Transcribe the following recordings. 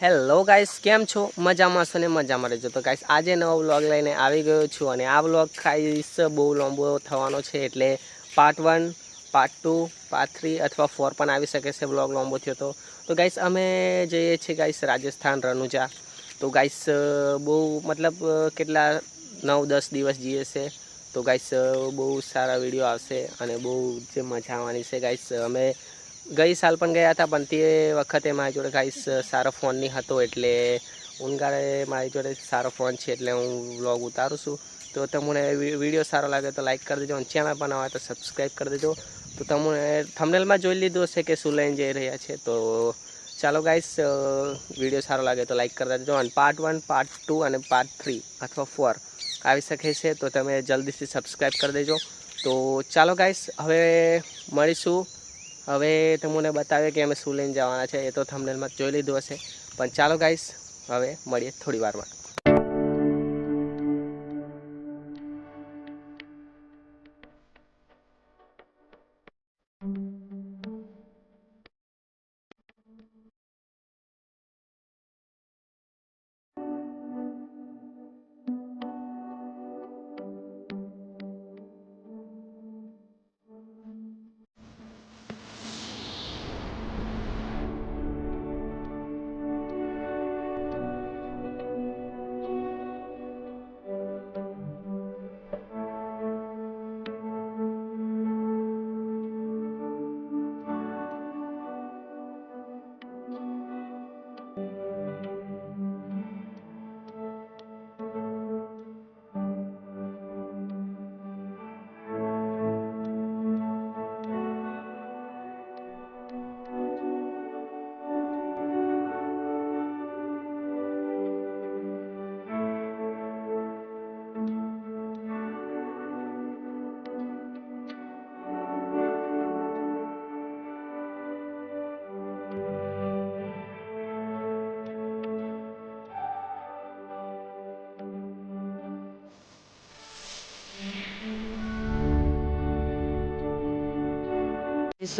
Hello guys, કેમ છો? મજામાં છો ને? મજામાં રહેજો. તો ગાઈસ, આજે નવો વ્લોગ લઈને આવી ગયો છું અને આ વ્લોગ ગાઈસ બહુ લાંબો થવાનો છે, એટલે પાર્ટ 1, પાર્ટ 2, પાર્ટ 3 અથવા 4 પણ આવી શકે છે. વ્લોગ લાંબો થયો તો ગાઈસ અમે જઈએ છીએ ગાઈસ રાજસ્થાન રણુજા. તો ગાઈસ બહુ મતલબ કેટલા 9-10 દિવસ જઈએ છે. તો ગાઈસ બહુ સારા વિડીયો આવશે અને બહુ જે મજા આવવાની છે ગાઈસ. અમે ગઈ સાલ પણ ગયા હતા, પણ તે વખતે મારી જોડે ગાઈસ સારો ફોન નહીં હતો, એટલે ઉનગાળે મારી જોડે સારો ફોન છે એટલે હું વ્લોગ ઉતારું છું. તો તમને વિડીયો સારો લાગે તો લાઈક કરી દેજો અને ચેનલ પર નવા હોય તો સબસ્ક્રાઈબ કરી દેજો. તો તમને થંબનેલમાં જોઈ લીધું હશે કે શું લઈને જઈ રહ્યા છે. તો ચાલો ગાઈસ, વિડીયો સારો લાગે તો લાઈક કરી દેજો અને પાર્ટ 1, પાર્ટ 2 અને પાર્ટ 3 અથવા 4 આવી શકે છે, તો તમે જલ્દીથી સબસ્ક્રાઈબ કરી દેજો. તો ચાલો ગાઈસ, હવે મળીશું. હવે તમને બતાવે કે અમે શું લઈને જવાના છે, એ તો થંબનેલમાં જોઈ લીધું હશે, પણ ચાલો ગાઈસ, હવે મળીએ થોડી વારમાં.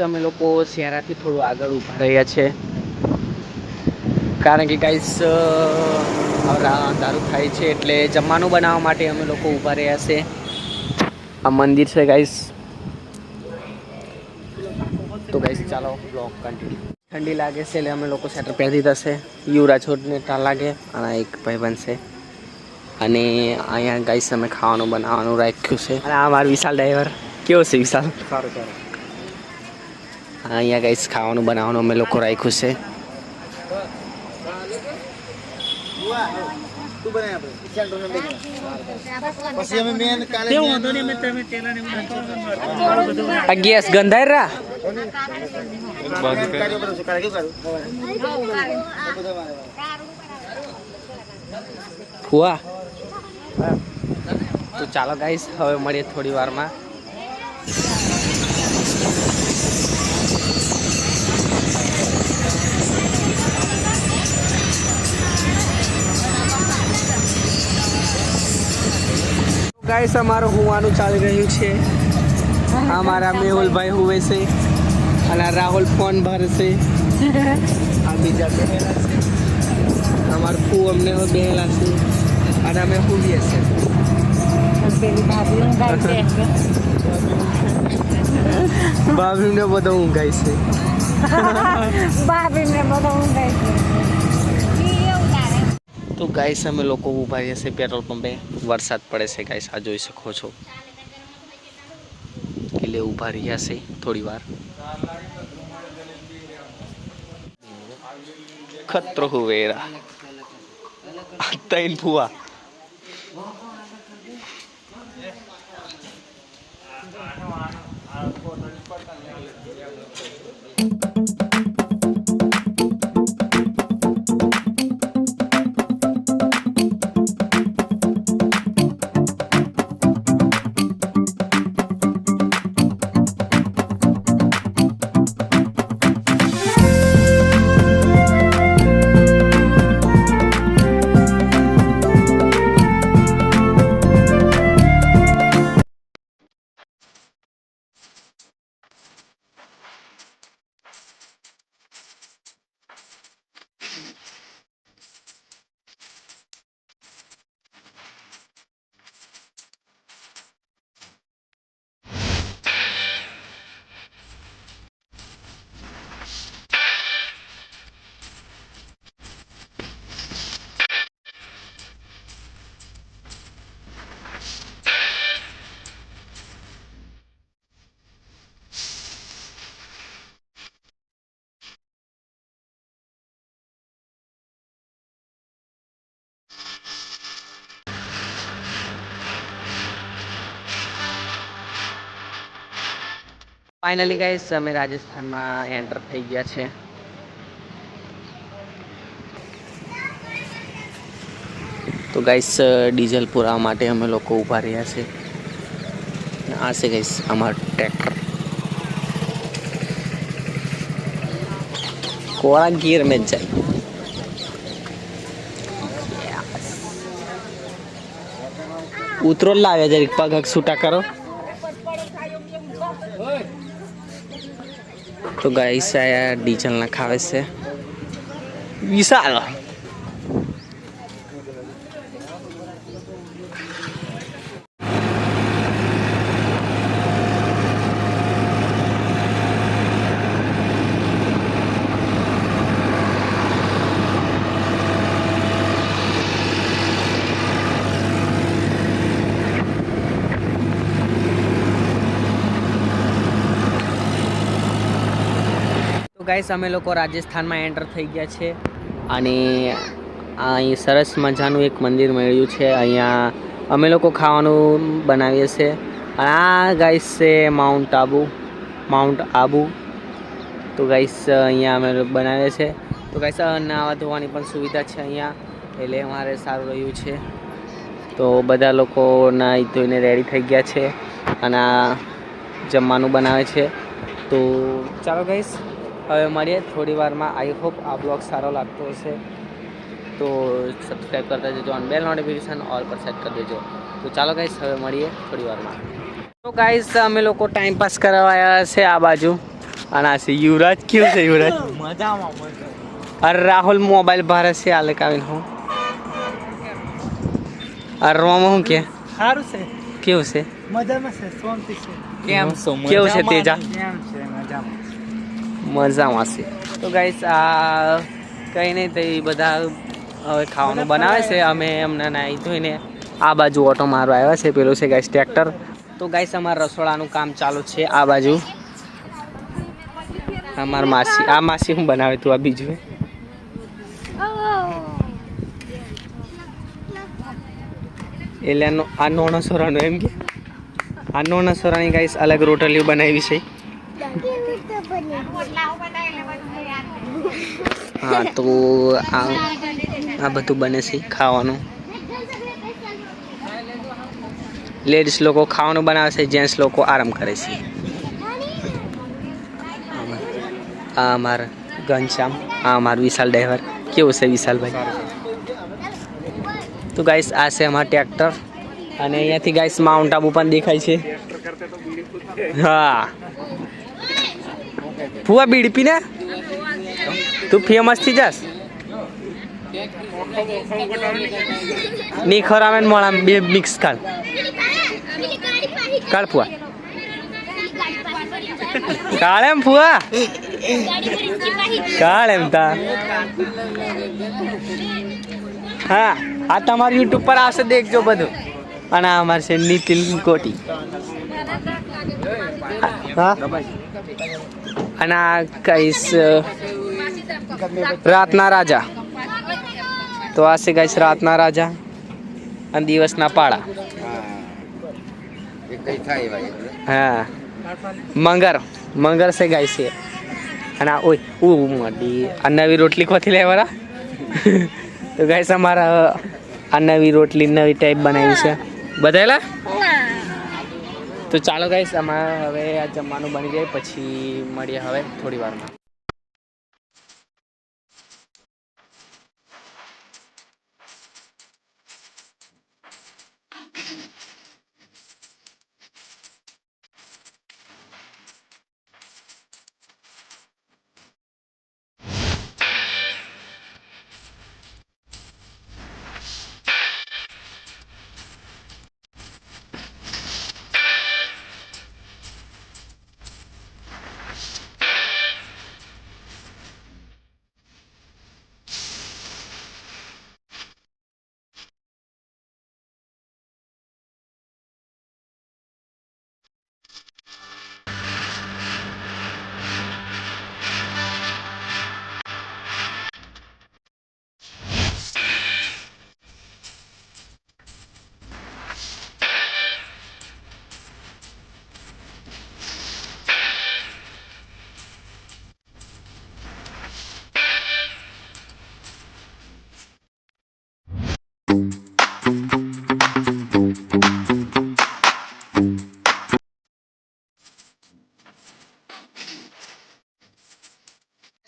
અમે લોકો શહેરાથી થોડું આગળ ઊભા રહ્યા છે, કારણ કે ગાઈસ દારૂ ખાય છે, એટલે જમવાનું બનાવવા માટે અમે લોકો ઊભા રહ્યા છે. આ મંદિર છે ગાઈસ. તો ગાઈસ ચાલો બ્લોગ કન્ટિન્યુ. ઠંડી લાગે છે એટલે અમે લોકો સ્વેટર પહેરી દીધા છે. યુવરાજ છોડને ટા લાગે અને એક ભાઈ બનશે. અને અહીંયા ગાઈસ અમે ખાવાનું બનાવવાનું રાખ્યું છે. અને આ મારો વિશાલ ડ્રાઈવર. કેવો છે વિશાલ? સારું સારું. અહીંયા ગાઈસ ખાવાનું બનાવવાનું અમે લોકો રાખ્યું છે. ગેસ ગંધાઈ રા ફુવા. તો ચાલો ગાઈસ, હવે મળીએ થોડી વારમાં. ગાઈસ અમારું હુવાનું ચાલી રહ્યું છે. અમારા મેહુલભાઈ હુવે છે અને રાહુલ ફોન ભરશે. આ બીજા બેહેલા છે. અમારું ફૂ અમને બેહેલા છે અને અમે હુવીએ છે. ભાભીને બધો ઊંઘાય છે. તો ગાઈસ અમે લોકો ઊભા રહીએ છીએ પેટ્રોલ પંપે. વરસાદ પડે છે ગાઈસ, આ જોઈ શકો છો. એટલે ઊભા રહ્યા છે થોડી વાર. ખતરો હુવેરા તૈન ફુવા. ફાઇનલી ગાઈસ અમે રાજસ્થાનમાં એન્ટર થઈ ગયા છે. તો ગાઈસ ડીઝલ પુરાવા માટે અમે લોકો ઊભા રહ્યા છે. આ છે ગાઈસ અમારું ટ્રેક્ટર. કોળા ગીર में જાય. ઉતરો લાવે જરીક પગ છૂટા કરો. તો ગાઈસ આ ડીઝલ નખાવે છે વિશાલ. ગાઈસ અમે લોકો રાજસ્થાનમાં એન્ટર થઈ ગયા છે અને અહીં સરસ મજાનું એક મંદિર મળ્યું છે. અહીંયા અમે લોકો ખાવાનું બનાવીએ છીએ. અને આ ગાઈસ છે માઉન્ટ આબુ. તો ગાઈસ અહીંયા અમે બનાવીએ છીએ. તો ગાઈસ નાવા ધોવાની પણ સુવિધા છે અહીંયા, એટલે અમારે સારું રહ્યું છે. તો બધા લોકો નાહી ધોઈને રેડી થઈ ગયા છે અને આ જમવાનું બનાવે છે. તો ચાલો ગાઈસ હવે મળીએ થોડી વારમાં. આઈ હોપ આ બ્લોગ સારો લાગતો હશે તો સબસ્ક્રાઈબ કરતા જજો અને બેલ નોટિફિકેશન ઓલ પર સેટ કરી દેજો. તો ચાલો ગાઈસ હવે મળીએ થોડી વારમાં. તો ગાઈસ અમે લોકો ટાઈમ પાસ કરવા આવ્યા છે આ બાજુ. અને આ છે યુવરાજ. કેવું છે યુવરાજ? મજામાં. અરે રાહુલ મોબાઈલ ભારે છે આ લગાવીને. હું અરે રોમાં શું કે સારું છે. કેવું છે? મજામાં છે, શાંતિ છે. કેમ છો? કેવું છે તેજા? કેમ છે? મજામાં. મજામાં છે. તો ગાઈસ આ કંઈ નહીં, તો એ બધા હવે ખાવાનું બનાવે છે. અમે એમને નાહી ધોઈને આ બાજુ ઓટો મારવા આવ્યા છે. પેલું છે ગાઈસ ટ્રેક્ટર. તો ગાઈસ અમારા રસોડાનું કામ ચાલુ છે આ બાજુ. અમારા માસી, આ માસી શું બનાવે તું? આ બીજું એટલે આ નોનો સોરાનો એમ કે આ નોના સોરાની ગાઈસ અલગ રોટલીઓ બનાવી છે. હા તો આ બધું બને છે ખાવાનું. લેડીઝ લોકો ખાવાનું બનાવે છે, જેન્ટ્સ લોકો આરામ કરે છે. આ અમારા ઘનશ્યામ, આ અમારું વિશાલ ડ્રાઈવર. કેવું છે વિશાલભાઈ? તો ગાઈસ આ છે અમારું ટ્રેક્ટર અને અહીંયાથી ગાઈસ માઉન્ટ આબુ પણ દેખાય છે. હા ફુવા બીડી પીને તું ફેમસ થઈ જાસ. ની ખરામે મોળા બે મિક્સ કાઢ ફુવા. કાળ એમ ફુવા કાળ એમ તા. હા આ તમારું યુટ્યુબ પર આવશે, દેખજો બધું. અને આ અમારે છે નીતિન કોટી. હા અને આ કહીશ રાતના રાજા. તો આ છે ગાઈસ રાતના રાજા અને દિવસના પાડા. હા મંગર છે ગાઈસ છે. અને આ ઓય મોટી આ નવી રોટલી ખોથી લેવાળા. તો ગાઈસ અમારા આ નવી રોટલી નવી ટાઈપ બનાવી છે બધાયલા. તો ચાલો ગાઈસ અમારે હવે આ જમવાનું બની જાય પછી મળીએ હવે થોડી વારમાં.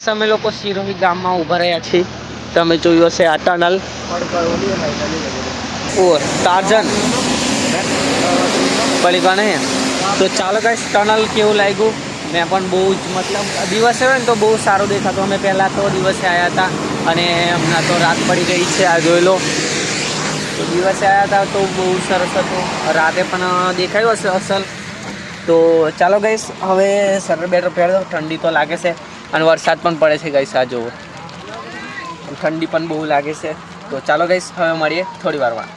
અમે લોકો સિરોહી ગામમાં ઊભા રહ્યા છીએ. તમે જોયું હશે આ ટનલ ઓ ટાર્જન પડી ગણે. તો ચાલો ગાઈસ ટનલ કેવું લાગ્યું. મેં પણ બહુ જ મતલબ દિવસે હોય ને તો બહુ સારું દેખાતું. અમે પહેલાં તો દિવસે આવ્યા હતા અને હમણાં તો રાત પડી ગઈ છે. આ જોઈ લો. તો દિવસે આવ્યા હતા તો બહુ સરસ હતું. રાતે પણ દેખાયું હશે અસલ. તો ચાલો ગાઈસ હવે સર બેટર પહેર દો. ઠંડી તો લાગે છે અને વરસાદ પણ પડે છે ગાઈસ. આ જુઓ ઠંડી પણ બહુ લાગે છે. તો ચાલો ગાઈસ હવે મળીએ થોડી વારમાં.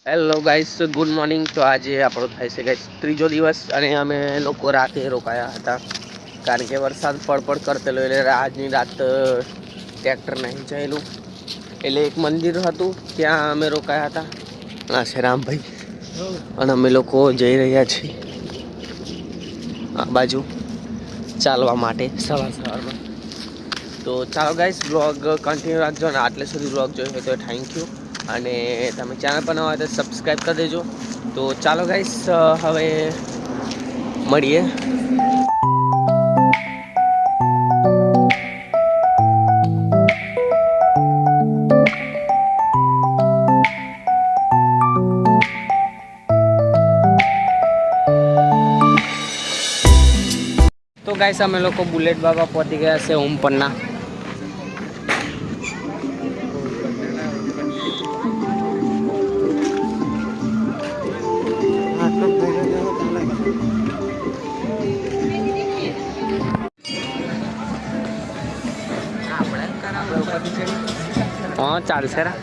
Hello guys, good morning. તો આજે આપણો થાય છે ગાઈસ ત્રીજો દિવસ અને અમે લોકો રાતે રોકાયા હતા કારણ કે વરસાદ પડપડ કરતેલો એટલે આજની રાત ટ્રેક્ટર નહીં ચાલ્યું. એટલે એક મંદિર હતું ત્યાં અમે રોકાયા હતા. આ છે રામભાઈ અને અમે લોકો જઈ રહ્યા છીએ આ બાજુ ચાલવા માટે સવારમાં. તો ચાલો ગાઈસ બ્લોગ કન્ટિન્યુ રાખજો અને આટલે સુધી બ્લોગ જોયો હોય તો થેન્ક યુ. અને તમે ચેનલ પર નવા હોય તો સબસ્ક્રાઈબ કરી દેજો. તો ચાલો ગાઈસ હવે મળીએ. તો ગાઈસ અમે લોકો બુલેટ બાબા પહોંચી ગયા છે ઓમપન્ના. હા ચાલશે રા.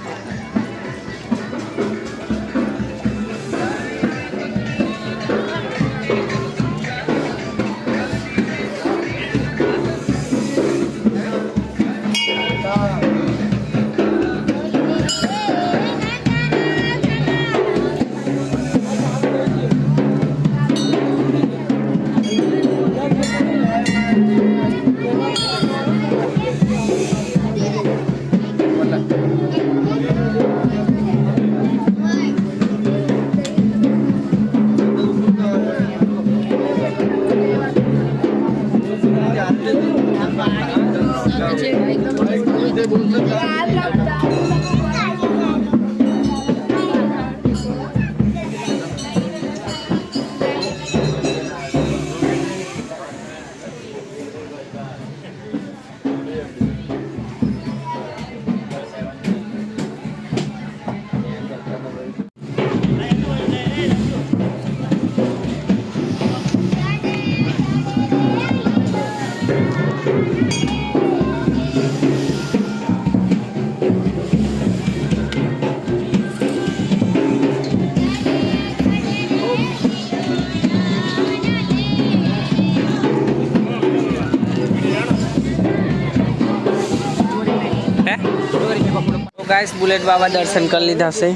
ગાઈસ બુલેટ બાબા દર્શન કરી લીધા છે.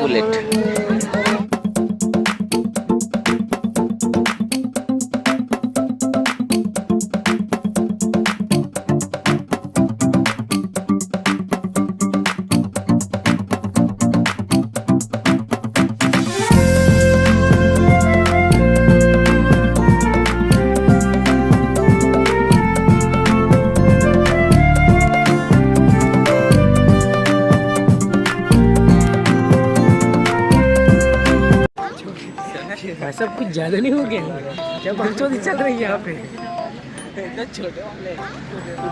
બુલેટ सब कुछ ज्यादा नहीं हो गया जब हम चल रही है यहाँ पे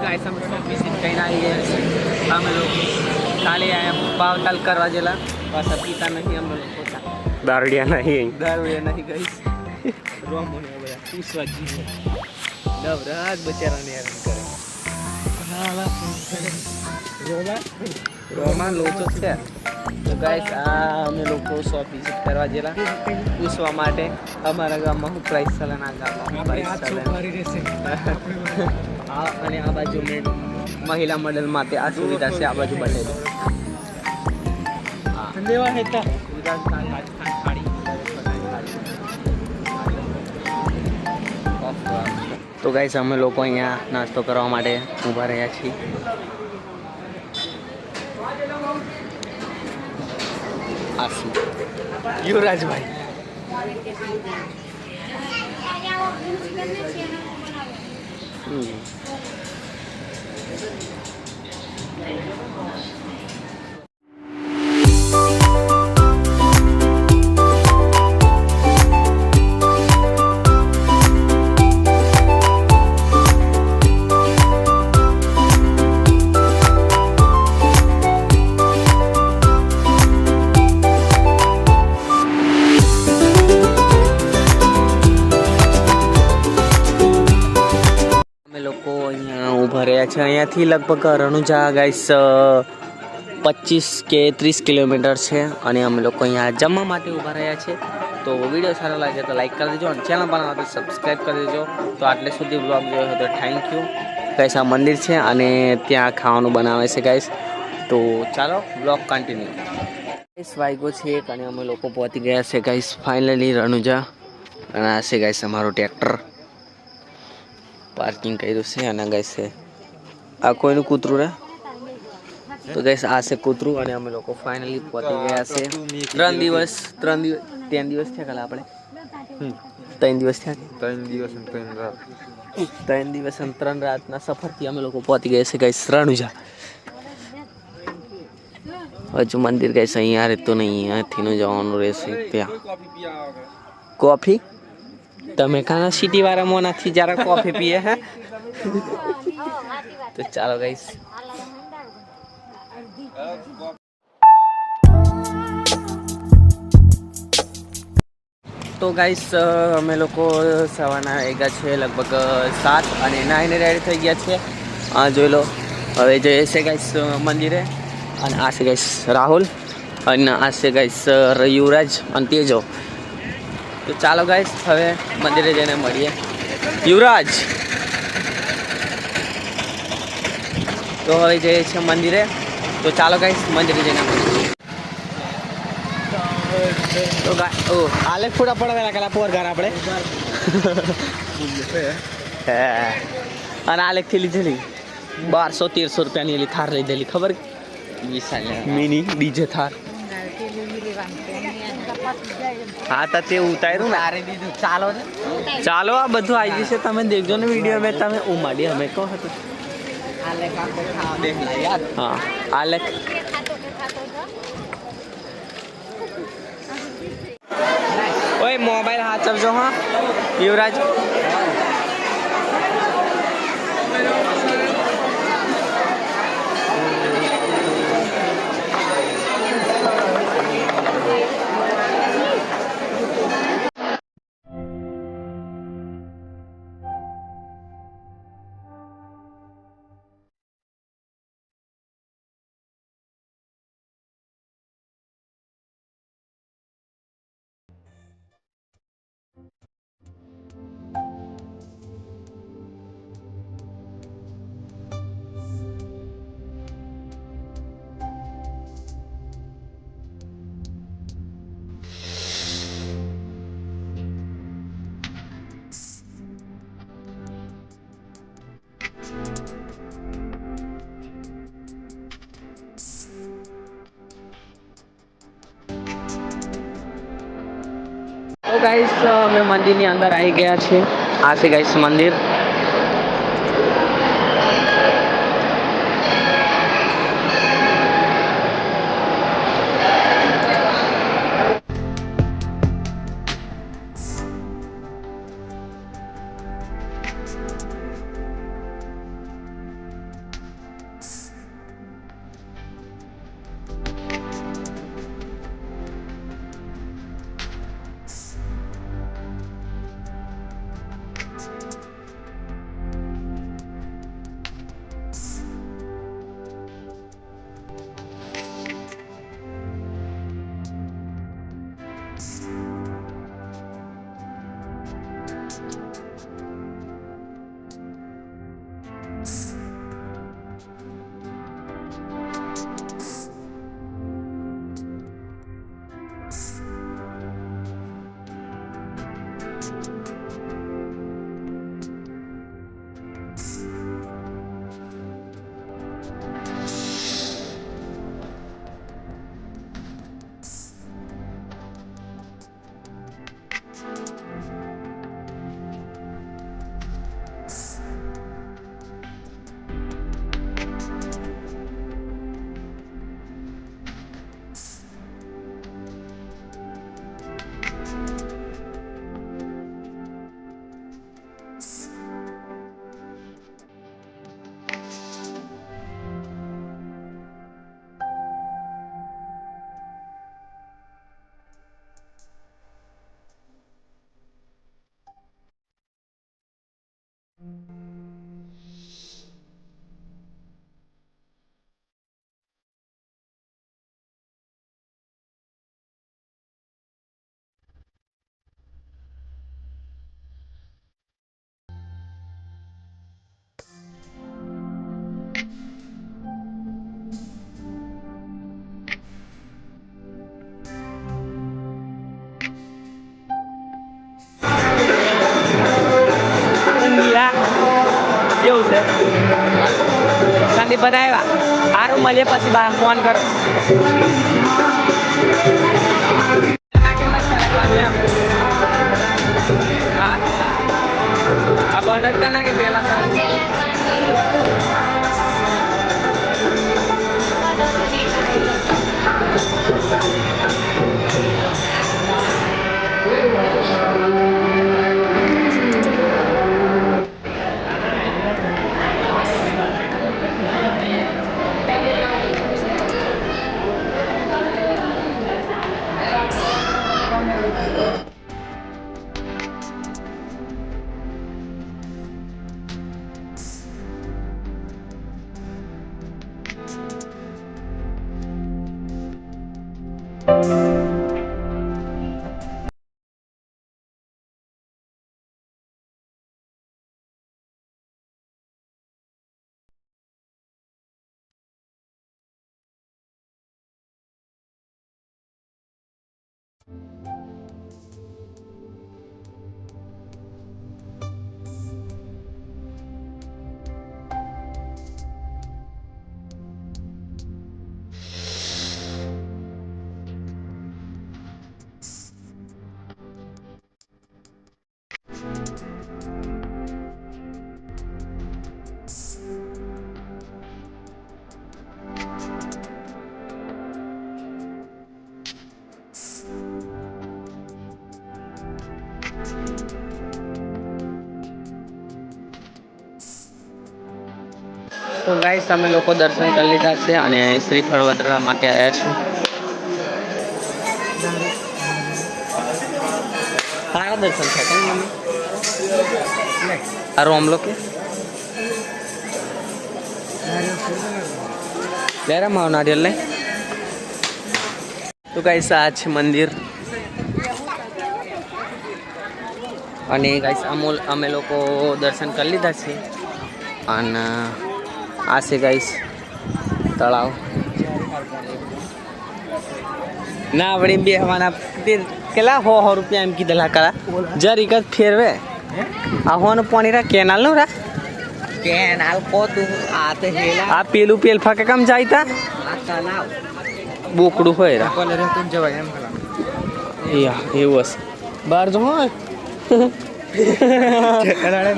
ગાઈસ અમે શોપિંગ કહીને આવી ગયા છે. અમે લોકો કાલે આયા ભાવતાલ કરવા જેલા પાછા પીતા નહીં. અમે લોકો દારૂડિયા નહીં ગાઈસ. રોમોને બધા પૂછવાજી નવરાજ બચારાને હેરાન કરે. રોમાં લોચો છે. તો ગાઈસ આ અમે લોકો શોપ વિઝિટ કરવા ગયેલા પૂછવા માટે અમારા ગામમાં હું પ્રાઇસ ચાલે ના ગામમાં હું પ્રાઇસ ચાલે અને આ બાજુ મેં મહિલા મોડેલ માટે આ સુવિધા છે આ બાજુ બનેલી. લેવા હેતા તો ગાઈસ અમે લોકો અહીંયા નાસ્તો કરવા માટે ઊભા રહ્યા છીએ. યુવરાજભાઈ લોકો અહીંયા ઊભા રહ્યા છે. અહીંયાથી લગભગ રણુજા ગાઈસ 25 કે 30 કિલોમીટર છે અને અમે લોકો અહીંયા જમવા માટે ઊભા રહ્યા છે. તો વિડીયો સારો લાગે તો લાઈક કરી દેજો અને ચેનલ બનાવો તો સબસ્ક્રાઈબ કરી દેજો. તો આટલે સુધી બ્લોગ જોયો હોય તો થેન્ક યુ ગાઈસ. આ મંદિર છે અને ત્યાં ખાવાનું બનાવે છે ગાઈસ. તો ચાલો બ્લોગ કન્ટિન્યુ. ગાઈસ વાગ્યો છે એક અને અમે લોકો પહોંચી ગયા છે ગાઈસ ફાઇનલી રણુજા. અને આ છે ગાઈસ અમારું ટ્રેક્ટર પાર્કિંગ કર્યું છે. અને ગાઈસ આ કોઈનું કૂતરું રે. તો ગાઈસ આ છે કૂતરું અને અમે લોકો ફાઇનલી પહોંચી ગયા છે. 3 દિવસ થયા કાલે આપણે 3 દિવસ થયા 3 દિવસ અને 3 રાતના સફરથી અમે લોકો પહોંચી ગયા છે ગાઈસ રણુજા. હજુ મંદિર ગાઈસ અહીંયા રહેતું નહીં, અહીંયાથી જવાનું રહેશે ત્યાં. કોફી તમે કાના સિટી વાળા મોનાથી જરા કોફી પીએ હે. તો ચાલો ગાઈસ. તો ગાઈસ અમે લોકો સવારના વાગ્યા છે લગભગ 7 અને નાઈને રેડી થઈ ગયા છે. આ જોઈ લો. હવે જઈએ છે ગાઈસ મંદિરે. અને આ છે ગાઈસ રાહુલ અને આ છે ગાઈસ યુવરાજ અને તેજો. તો ચાલો ગાઈસ હવે મંદિરે જઈને મળીએ. યુવરાજ તો હવે જઈએ છીએ મંદિરે. તો ચાલો ગાઈસ મંદિરે જઈને મળીએ. તો આલેખ ફોટા પડવેલા કલા પોર ઘર આપણે અને આલેખથી લીધેલી 1200-1300 રૂપિયાની એલી થાર લીધેલી ખબર મિની ડીજે થાર. હા તો તે ઉતાર્યું ને દીધું. ચાલો આ બધું આવી જશે. તમે દેખજો ને વિડીયો મેં તમે ઉમાડી અમે કહો હતું. હા આલેખ ઓય મોબાઈલ હાચવજો હા યુવરાજ. તો ગાઈસ અમે મંદિરની અંદર આવી ગયા છે. આ છે ગાઈસ મંદિર. કેવું છે સંદીપ બધા આવ્યા સારું મળીએ પછી ફોન કરો આ બંધ જ ના કે પેલા તો ગાઈસ અમે લોકો દર્શન કરી લીધા છે અને શ્રીફળ વધારવા માટે આવ્યા છું સારા દર્શન થાય કેમ મમ્મી સારું આમ લોકો લેરામાં આવ નારિયેલ લઈ તો ગાઈસ આ છે મંદિર અને ગાઈસ અમે લોકો દર્શન કરી લીધા છે અને આ છે ગાઈસ તળાવ ના વળી બેહવાના કેટલા 100 રૂપિયા એમ કીધેલા કરા જરીક જ ફેરવે આ હોનું પાણી રા કેનાલ નું રા કેનાલ કોતું આ તો હેલા આ પેલું પેલ ફાકે કામ જાયતા આ તલાવ બોકડું હોય રા કોલે રે તું જવાય એમ કલા યા એવું હશે બહાર જો હોય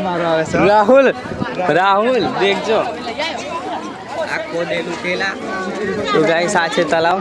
મારો આવે છે રાહુલ દેખજો આખો દેલું કેલા તો ગાઈસ આ છે તલાવ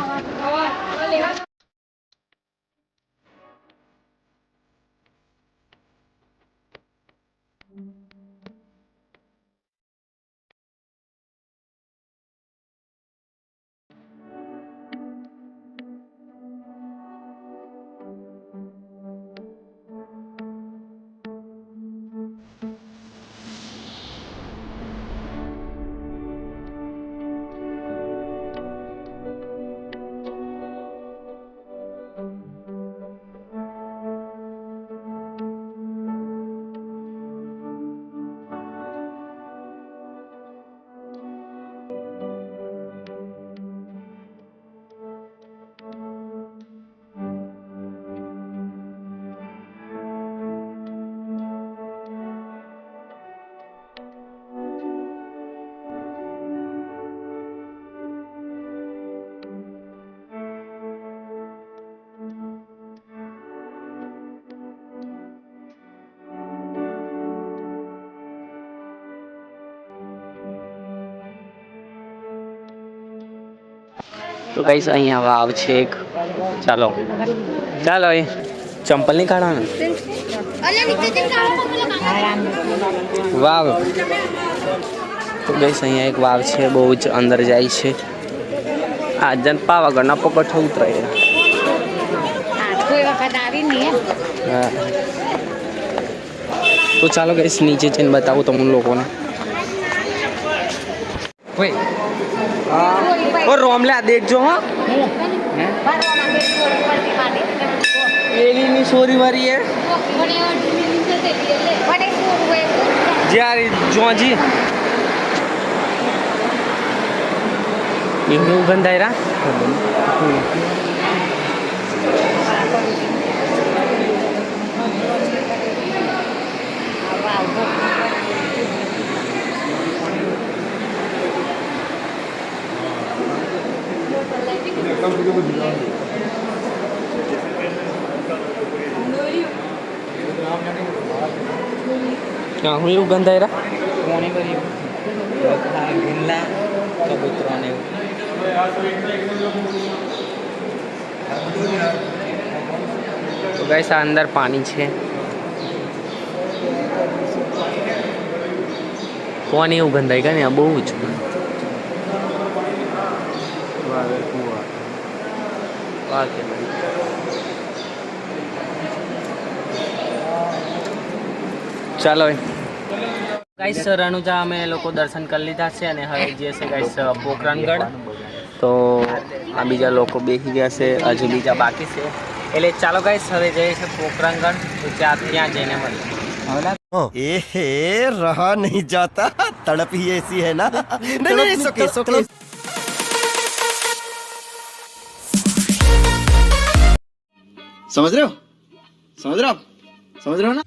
તો ગાઈસ અહીંયા વાવ છે એક. ચાલો ચાલો એ ચંપલ નહીં કાઢવાના. વાવ તો ગાઈસ અહીંયા એક વાવ છે, બહુ જ અંદર જાય છે. આ જન પાવાગઢના પગથે ઉતરાય. કોઈ વખત આવી નહીં. હા તો ચાલો ગાઈસ નીચે જઈને બતાવું તમને લોકોને. ઓ રોમલા દેખજો હો. એની સોરી વારી હે જ્યારે જોજી એવું ગંધાયરા. क्या હું એવું ગંધાયરા કોને કર્યું ગિલ્લા કબૂતરોને. તો ગાઈસ આ અંદર પાણી છે. કોને એવું ગંધાય કે ને બહુ જ. ચાલો ગાઈસ રણુજા અમે લોકો દર્શન કરી લીધા છે અને હવે જે છે ગાઈસ પોખરણગઢ. તો આ બીજા લોકો બેસી ગયા છે, હજુ બીજા બાકી છે. એટલે ચાલો ગાઈસ હવે જઈએ છે પોખરણગઢ. તો ત્યાં જઈને મળીએ. ए रहा नहीं जाता, तड़प ही ऐसी है ना. नहीं नहीं समझ रहे हो, समझ रहे हो, समझ रहे हो ना.